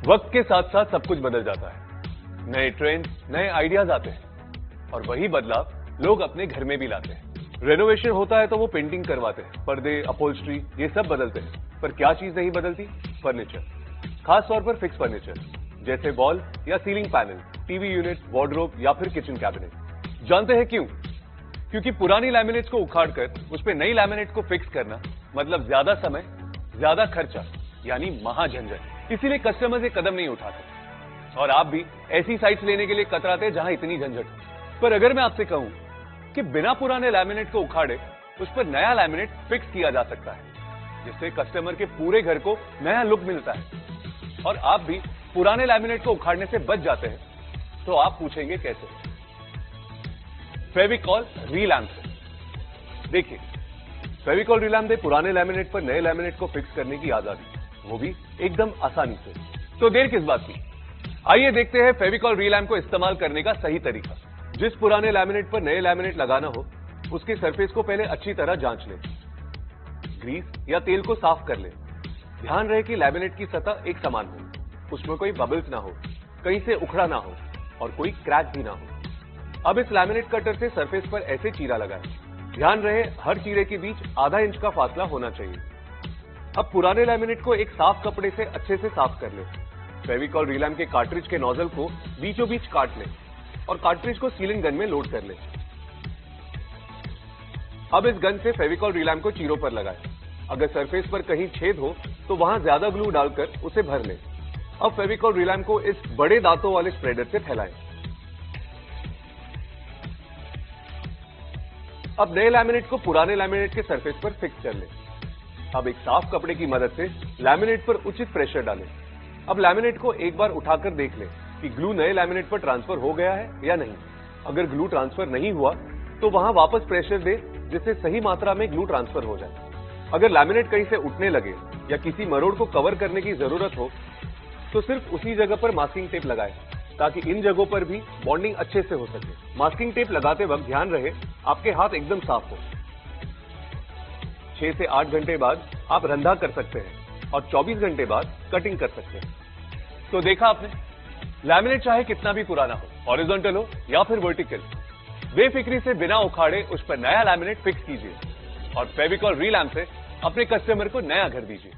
वक्त के साथ साथ सब कुछ बदल जाता है। नए ट्रेंड, नए आइडियाज आते हैं और वही बदलाव लोग अपने घर में भी लाते हैं। रेनोवेशन होता है तो वो पेंटिंग करवाते हैं, पर्दे, अपहोल्स्ट्री ये सब बदलते हैं, पर क्या चीज नहीं बदलती? फर्नीचर, खास तौर पर फिक्स फर्नीचर जैसे वॉल या ceiling panel, TV unit, wardrobe या फिर किचन कैबिनेट। जानते हैं क्यों? क्योंकि पुरानी लैमिनेट्स को उखाड़कर उस पे नई लैमिनेट को फिक्स करना मतलब ज्यादा समय, ज्यादा खर्चा, यानी महाझंझट। इसीलिए कस्टमर्स ये कदम नहीं उठाते और आप भी ऐसी साइट्स लेने के लिए कतराते जहां इतनी झंझट हो। पर अगर मैं आपसे कहूं कि बिना पुराने लैमिनेट को उखाड़े उस पर नया लैमिनेट फिक्स किया जा सकता है, जिससे कस्टमर के पूरे घर को नया लुक मिलता है और आप भी पुराने लैमिनेट को उखाड़ने से बच जाते हैं, तो आप पूछेंगे कैसे? फेविकॉल रीलैम्प से। देखिए, फेविकॉल रीलैम्प दे पुराने लैमिनेट पर नए लैमिनेट को फिक्स करने की आजादी, वो भी एकदम आसानी से। तो देर किस बात की, आइए देखते हैं फेविकॉल रीलैम्प को इस्तेमाल करने का सही तरीका। जिस पुराने लैमिनेट पर नए लैमिनेट लगाना हो, उसके सरफेस को पहले अच्छी तरह जांच लें। ग्रीस या तेल को साफ कर लें। ध्यान रहे कि लैमिनेट की सतह एक समान हो, उसमें कोई बबल्स ना हो, कहीं से उखड़ा ना हो और कोई क्रैक भी ना हो। अब इस लैमिनेट कटर से सरफेस पर ऐसे चीरा लगाएं। ध्यान रहे हर चीरे के बीच आधा इंच का फासला होना चाहिए। अब पुराने लैमिनेट को एक साफ कपड़े से अच्छे से साफ कर लें। फेविकॉल रीलैम्प के कार्ट्रिज के नोजल को बीचों बीच काट लें और कार्ट्रिज को सीलिंग गन में लोड कर लें। अब इस गन से फेविकॉल रीलैम्प को चीरों पर लगाएं। अगर सरफेस पर कहीं छेद हो तो वहां ज्यादा ग्लू डालकर उसे भर लें। अब फेविकॉल रीलैम्प को इस बड़े दांतों वाले स्प्रेडर से फैलाएं। अब नए लैमिनेट को पुराने लैमिनेट के सरफेस पर फिक्स कर लें। अब एक साफ कपड़े की मदद से लैमिनेट पर उचित प्रेशर डालें। अब लैमिनेट को एक बार उठाकर देख लें कि ग्लू नए लैमिनेट पर ट्रांसफर हो गया है या नहीं। अगर ग्लू ट्रांसफर नहीं हुआ तो वहां वापस प्रेशर दे, जिससे सही मात्रा में ग्लू ट्रांसफर हो जाए। अगर लैमिनेट कहीं से उठने लगे या किसी मरोड़ को कवर करने की जरूरत हो तो सिर्फ उसी जगह पर मास्किंग टेप लगाएं, ताकि इन जगहों पर भी बॉन्डिंग अच्छे से हो सके। मास्किंग टेप लगाते वक्त ध्यान रहे आपके हाथ एकदम साफ हो। 6 से 8 घंटे बाद आप रंधा कर सकते हैं और 24 घंटे बाद कटिंग कर सकते हैं। तो देखा आपने, लैमिनेट चाहे कितना भी पुराना हो, हॉरिजॉन्टल हो या फिर वर्टिकल, बेफिक्री से बिना उखाड़े उस पर नया लैमिनेट फिक्स कीजिए और फेविकॉल रीलैम्प से अपने कस्टमर को नया घर दीजिए।